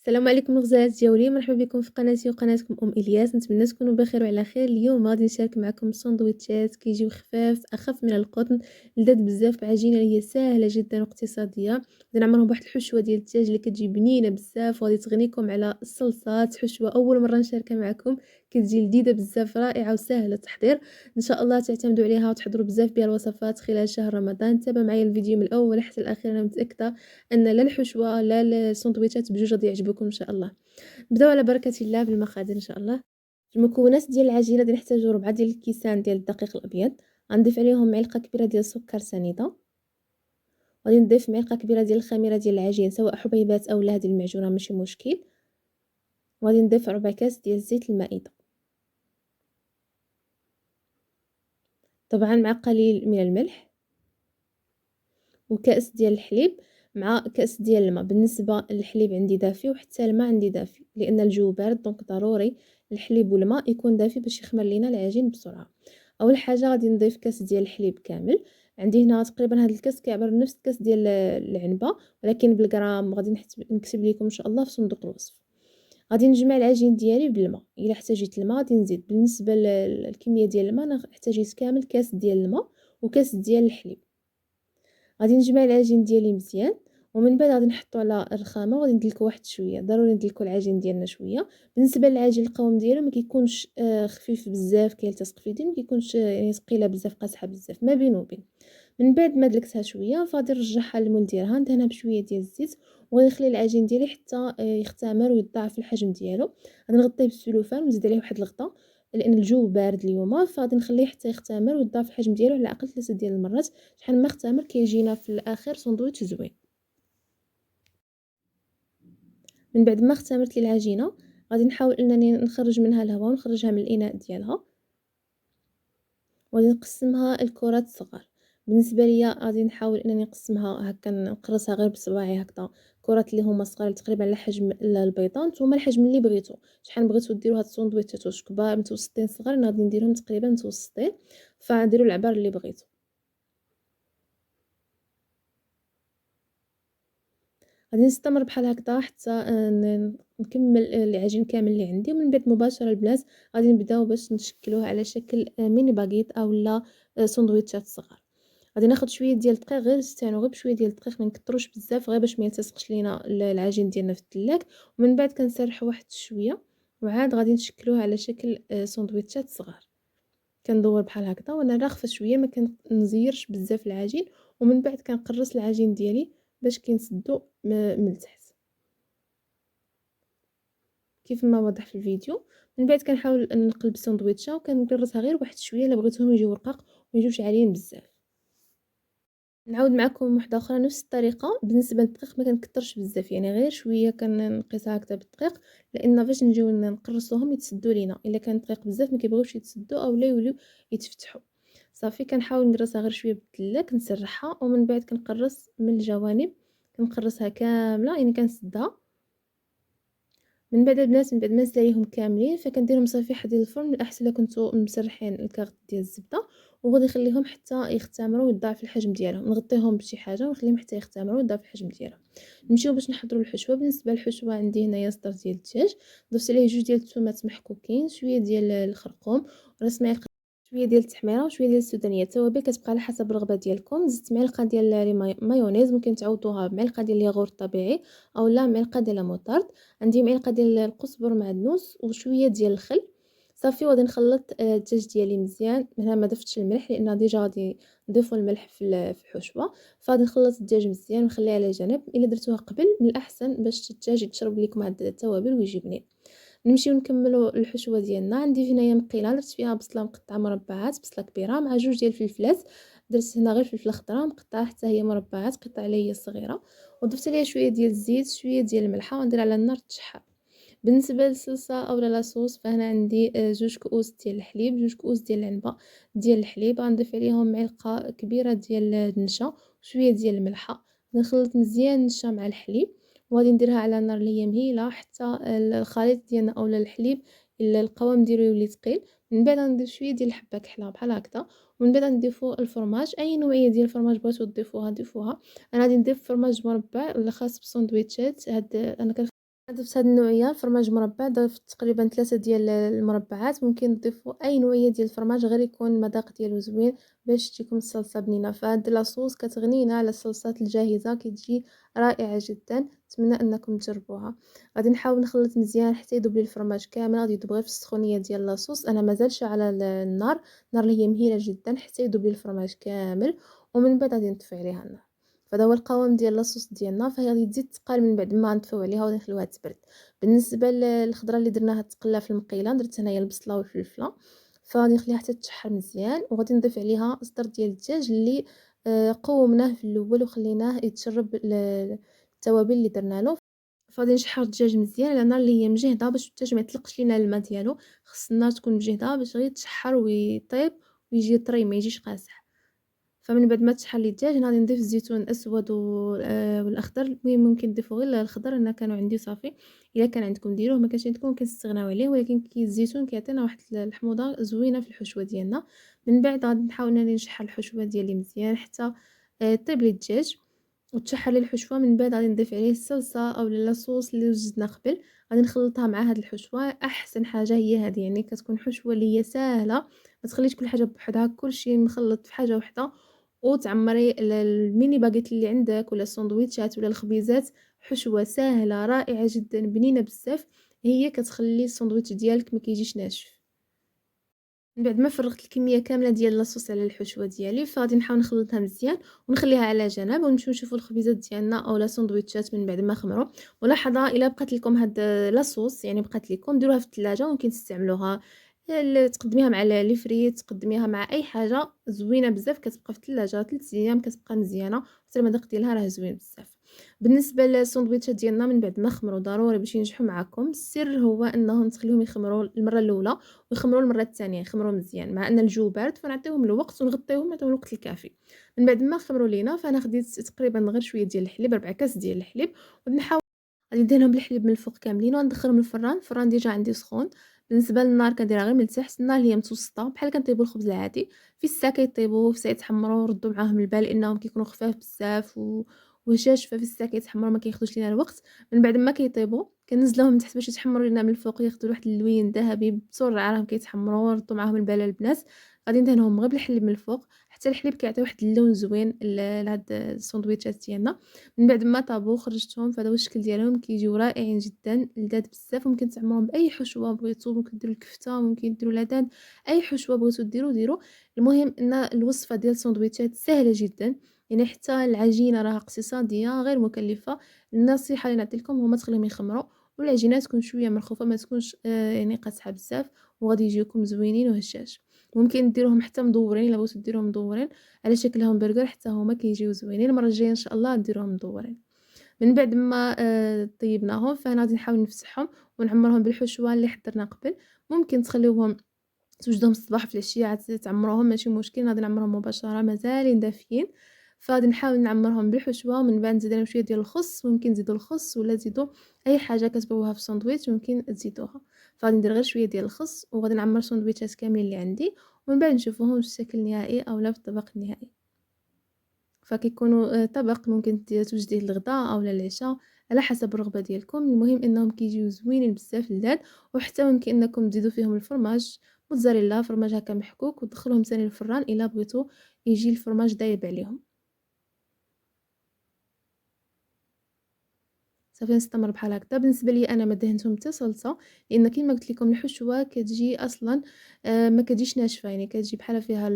السلام عليكم الغزالات ديالي، مرحبا بكم في قناتي وقناتكم الياس. نتمنى تكونوا بخير وعلى خير. اليوم غادي نشارك معكم سندويتشات كيجيو خفاف اخف من القطن، لذاذ بزاف، بعجينه اللي هي سهله جدا واقتصاديه. غادي نعمرهم بواحد الحشوه ديال الدجاج اللي كتجي بنينه بزاف، وغادي تغنيكم على الصلصات. حشوه اول مره نشاركها معكم، كتجي لذيذه بزاف، رائعه وسهله التحضير. ان شاء الله تعتمدوا عليها وتحضروا بزاف ديال الوصفات خلال شهر رمضان. تابع معايا الفيديو من الاول حتى الاخير، انا متاكده ان لا الحشوه لا السندويتشات بجوج غادي يعجبكم ان شاء الله. نبداو على بركه الله بالمقادير ان شاء الله. المكونات ديال العجينه غادي نحتاجو 4 ديال الكيسان ديال الدقيق الابيض، غنضيف عليهم معلقه كبيره ديال السكر سنيده، غادي نضيف معلقه كبيره ديال الخميره ديال العجين سواء حبيبات او لا هذه المعجونه ماشي مشكل، وغادي نضيف ربع كاس ديال زيت المائده، طبعا مع قليل من الملح، وكاس ديال الحليب مع كاس ديال الماء. بالنسبه للحليب عندي دافي وحتى الماء عندي دافي، لان الجو بارد دونك ضروري الحليب والماء يكون دافي باش يخمر لينا العجين بسرعه. اول حاجه غادي نضيف كاس ديال الحليب كامل. عندي هنا تقريبا هذا الكاس كيعبر نفس الكاس ديال العنبه، ولكن بالغرام غادي نكتب لكم ان شاء الله في صندوق الوصف. غادي نجمع العجين ديالي بالماء، الا احتاجيت الماء غادي نزيد. بالنسبه للكميه ديال الماء انا احتاجيت كامل كاس ديال الماء وكاس ديال الحليب. غادي نجمع العجين ديالي مزيان، ومن بعد غادي نحطو على الرخامه وغادي ندلكو واحد شويه، ضروري ندلكو العجين ديالنا شويه. بالنسبه للعجين القوام ديالو ما كيكونش خفيف بزاف كيلتصق في يدي، ما كيكونش يعني ثقيله بزاف قاصحه بزاف، ما بين وبين. من بعد ما دلكتها شويه فغادي نرجعها للمول ديالها، ندهنها بشويه ديال الزيت، وغادي نخلي العجين ديالي حتى يختمر ويضاعف الحجم ديالو. غادي نغطيه بالسلوفان ونزيد عليه واحد الغطاء، لان الجو بارد اليوم، فغادي نخليه حتى يختمر ويضاعف الحجم ديالو على الاقل 3 ديال المرات. شحال ما اختمر كيجينا في الاخر سندويتش زوين. من بعد ما اختمرت لي العجينه غادي نحاول انني نخرج منها الهواء ونخرجها من الاناء ديالها، وغادي نقسمها لكرات صغار. بالنسبه ليا غادي نحاول انني نقسمها هكا، نقرصها غير بصباعي هكذا، كرات اللي هما صغار تقريبا على حجم البيضه. نتوما الحجم اللي بغيتو، شحال بغيتو ديروا هاد السندويتشات، واش كبار متوسطين صغار، انا غادي نديرهم تقريبا متوسطين، فديروا العبار اللي بغيتو. غادي نستمر بحال هكذا حتى نكمل العجين كامل اللي عندي، ومن بعد مباشره البنات غادي نبداو باش نشكلوه على شكل ميني باغيت اولا سندويتشات صغار. غادي ناخذ شويه ديال الدقيق، غير نستعينوا غير بشويه ديال الدقيق، ما نكثروش بزاف غير باش ما يلتصقش لينا العجين ديالنا في التلاك. ومن بعد كنسرحوا واحد شويه، وعاد غادي نشكلوه على شكل سندويتشات صغار. كندور بحال هكذا وانا راخفه شويه، ما كنزيرش بزاف العجين، ومن بعد كنقرص العجين ديالي باش كينسدو من التحت كيف ما واضح في الفيديو. من بعد كنحاول نقلب السندويتشه وكنقرصها غير واحد شويه، الا بغيتهم يجيو رقاق وما يجوش عاليين بزاف. نعاود معكم وحده اخرى نفس الطريقه. بالنسبه للدقيق ما كنكثرش بزاف، يعني غير شويه كنقيسها هكذا بالدقيق، لان فاش نجيو نقرصوهم يتسدوا لينا، الا كان دقيق بزاف ما كيبغيوش يتسدوا اولا يوليو يتفتحوا. صافي كنحاول ندرسها غير شويه بالدله، كنسرحها ومن بعد كنقرص من الجوانب، كنقرصها كامله يعني كنسدها. من بعد البنات من بعد ما نسلايهم كاملين فكنديرهم صافي حد الفرن. الاحسن الا كنتو مسرحين الكاغط ديال الزبده، وغادي نخليهم حتى يختمروا ويضاعف الحجم ديالهم، نغطيهم بشي حاجه ونخليهم حتى يختمروا ويضاعف الحجم ديالهم. نمشيو باش نحضروا الحشوه. بالنسبه للحشوه عندي هنايا صدر ديال الدجاج، ضفت عليه 2 ديال الثومات محكوكين، شويه ديال الخرقوم، راس معلقه شويه ديال التحميره وشويه ديال السودانيه. التوابل كتبقى على حسب الرغبه ديالكم. زدت معلقه ديال مايونيز، ممكن تعوضوها بمعلقه ديال الياغورت الطبيعي او لا معلقه ديال الموطارد. عندي معلقه ديال القزبر معدنوس وشويه ديال الخل. صافي وغادي نخلط الدجاج ديالي مزيان. هنا ما ضفتش الملح لان ديجا غادي نضيفوا الملح في الحشوه، فغادي نخلط الدجاج مزيان ونخليه على جنب. الا درتوها قبل من الاحسن باش الدجاج يتشرب لكم هاد التوابل ويجي بنين. نمشيو نكملوا الحشوه ديالنا. عندي هنايا مقيله درت فيها بصله مقطعه مربعات، بصله كبيره مع 2 ديال الفلفلات. درت هنا غير فلفله خضراء مقطعه حتى هي مربعات، قطع عليا صغيره، وضفت عليها شويه ديال الزيت شويه ديال الملحه، وندير على النار تشحر. بالنسبه للصلصه او لاصوص فهنا عندي 2 كؤوس ديال الحليب، 2 كؤوس ديال العنبه ديال الحليب، غنضيف عليهم معلقه كبيره ديال النشا وشويه ديال الملحه. نخلط مزيان النشا مع الحليب، وغادي نديرها على نار اللي هي مهيله حتى الخليط ديالنا اولا الحليب القوام ديالو يولي ثقيل. من بعد غنضيف شويه ديال الحبه كحله بحال هكذا، ومن بعد نضيفوا الفرماج، اي نوعيه ديال الفرماج بغيتو تضيفوها ضيفوها. انا غادي نضيف فرماج مربع ولا خاص بالسندويتشات. هاد انا ضفت هاد النوعية فرماج مربع، ضفت تقريبا 3 ديال المربعات. ممكن تضيفوا اي نوعية ديال الفرماج غير يكون المذاق ديالو زوين باش تجيكم الصلصة بنينة. فهاد لاصوص كتغنينا على الصلصات الجاهزة، كتجي رائعة جدا. نتمنى انكم تجربوها. غادي نحاول نخلط مزيان حتى يذوب لي الفرماج كامل. غادي يذوب غير في السخونية ديال لاصوص، انا مازالش على النار اللي هي مهيلة جدا حتى يذوب لي الفرماج كامل. ومن بعد غادي نطفي عليها النار. فهذا هو القوام ديال لاصوص ديالنا. فهي غادي تزيد تقال من بعد ما نطفيو عليها وغادي نخليوها تبرد. بالنسبه للخضره اللي درناها تقلى في المقيله، درت هنايا البصله والفلفله. فغادي نخليها حتى تشحر مزيان، وغادي نضيف عليها صدر ديال الدجاج اللي قومناه في الاول وخليناه يتشرب التوابل اللي درنا له. فغادي نشحر الدجاج مزيان على نار اللي هي مجهده باش الدجاج ما يطلقش لينا الماء ديالو. خص النار تكون مجهده باش غير يتشحر ويطيب ويجي طري، ما يجيش قاصح. فمن بعد ما تشحر لي الدجاج غادي نضيف الزيتون الاسود والاخضر. المهم ممكن تضيفوا غير الخضر، انا كانوا عندي صافي. الا كان عندكم ديروه، ما كانش عندكم كنستغناو عليه، ولكن كي الزيتون كيعطينا واحد الحموضه زوينه في الحشوه ديالنا. من بعد غادي نحاول انني نشحر الحشوه ديالي مزيان حتى طيب لي الدجاج وتشحر لي الحشوه. من بعد غادي نضيف عليه الصلصه او لاصوص اللي وجدنا قبل. غادي نخلطها مع هاد الحشوه. احسن حاجه هي هذه، يعني كتكون حشوه اللي هي سهله، ما تخليش كل حاجه بوحدها، كلشي مخلط في حاجه وحده. وتعمري الميني باغيت اللي عندك ولا السندويتشات ولا الخبيزات. حشوه سهله رائعه جدا بنينه بزاف، هي كتخلي الساندويتش ديالك ما كيجيش ناشف. من بعد ما فرغت الكميه كامله ديال لاصوص على الحشوه ديالي، فغادي نحاول نخلطها مزيان ونخليها على جنب، ونمشيو نشوفوا الخبيزات ديالنا اولا سندويتشات من بعد ما خمروا. ملاحظه، الا بقات لكم هاد لاصوص يعني بقات لكم، ديروها في الثلاجه وممكن تستعملوها. تقدميها مع لي فريت، تقدميها مع اي حاجه زوينه بزاف، كتبقى في الثلاجه 3 ايام كتبقى مزيانه، حتى المذاق ديالها راه زوين بزاف. بالنسبه للسندويتشات ديالنا من بعد ما خمروا، ضروري باش ينجحوا معكم السر هو انهم تخليهم يخمروا المره الاولى ويخمروا المره الثانيه، يخمروا مزيان مع ان الجو بارد، فنعطيهم الوقت ونغطيوهم نعطيهم الوقت الكافي. من بعد ما خمروا لينا، فانا خديت تقريبا غير شويه ديال الحليب، 4 كاس ديال الحليب. ونحاول غادي ندير لهم الحليب من الفوق كاملين وندخلهم للفران. الفران ديجا عندي سخون. بالنسبه للنار كنديرها غير من تحت، النار اللي هي متوسطه بحال كنطيبوا الخبز العادي. في الساعه كيطيبوا، في الساعه يتحمروا، ردوا معاهم البال لانهم كيكونوا خفاف بزاف وهشاش. ففي الساعه كيتحمروا ما كياخذوش لينا الوقت. من بعد ما كيطيبوا كنزلوهم من تحت باش يتحمروا لينا من الفوق، ياخذوا واحد اللوين ذهبي بسرعه، راهم كيتحمروا، ردوا معاهم البال البنات. غادي ندهنهم غير بالحليب من الفوق حتى الحليب كيعطي واحد اللون زوين لهاد السندويتشات ديالنا. من بعد ما طابوا خرجتهم، فهذا هو الشكل ديالهم، كيجيو رائعين جدا لذاذ بزاف. ممكن تعمروهم باي حشوه بغيتو، ممكن ديروا الكفته، ممكن ديروا العدد، اي حشوه بغيتو ديروا. المهم ان الوصفه ديال السندويتشات سهله جدا، يعني حتى العجينه راها اقتصاديه غير مكلفه. النصيحه اللي نعطي لكم هما تخليهم يخمروا، والعجينه تكون شويه مرخوفه، ما تكونش يعني قاصحه بزاف، وغادي يجيوكم زوينين وهشاش. ممكن ديروهم حتى مدورين، الا بغيتو ديروهم مدورين على شكلهم برجر، حتى هما كيجيو زوينين. المره الجايه ان شاء الله نديروهم مدورين. من بعد ما طيبناهم، فهنا غادي نحاول نفسحهم ونعمرهم بالحشوه اللي حضرنا قبل. ممكن تخليوهم توجدوهم الصباح في العشيه عاد تعمروهم، ماشي مشكل. غادي نعمرهم مباشره مازالين دافيين. فغادي نحاول نعمرهم بالحشوه، ومن بعد نزيد لهم شويه ديال الخس. ممكن تزيدوا الخس ولا تزيدوا اي حاجه كتبغوها في الساندويتش ممكن تزيدوها. فغادي ندير غير شويه ديال الخس، وغادي نعمر الساندويتشات كاملين اللي عندي، ومن بعد نشوفوهم في الشكل النهائي او لا في الطبق النهائي. فكيكونوا طبق ممكن توجديه للغداء او للعشاء على حسب الرغبه ديالكم. المهم انهم كيجيو زوينين بزاف لذاذ. وحتى ممكن انكم تزيدوا فيهم الفرماج موتزاريلا، فرماج هكا محكوك، وتدخلهم ثاني للفران الا بغيتو يجي الفرماج دايب عليهم. صافي نستمر بحال هكذا. بالنسبه لي انا ما دهنتهم حتى صلصه، لان كما قلت لكم الحشوه كتجي اصلا ما كتجيش ناشفه، يعني كتجي بحال فيها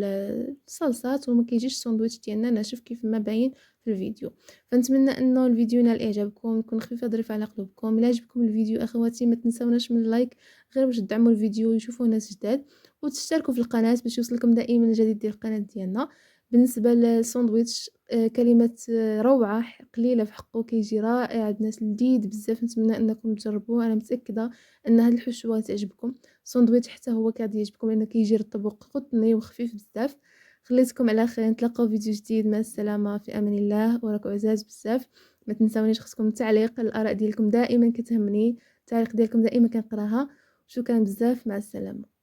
الصلصات، وما كيجيش الساندويتش ديالنا ناشف كيف ما باين في الفيديو. فنتمنى انه الفيديو ينال اعجابكم، يكون خفيف ظريف على قلوبكم. الا عجبكم الفيديو اخواتي ما تنساوناش من اللايك غير باش تدعموا الفيديو ويشوفوه ناس جداد، وتشتركوا في القناه باش يوصلكم دائما الجديد ديال القناه ديالنا. بالنسبه للساندويتش كلمة روعة، قليلة في حقه، كيجي رائع، عند ناس لذيذ بزاف. نتمنى انكم تجربوه، انا متاكده ان هاد الحشوه تعجبكم. الساندويتش حتى هو كاد يعجبكم لانه كيجي رطب وقطني وخفيف بزاف. خليتكم على خير، نتلاقاو في فيديو جديد، مع السلامه، في امان الله، وراكم عزاز بزاف. ما تنساونيش خصكم التعليق، الاراء ديالكم دائما كتهمني، التعليق ديالكم دائما كنقراها. شكرا بزاف، مع السلامه.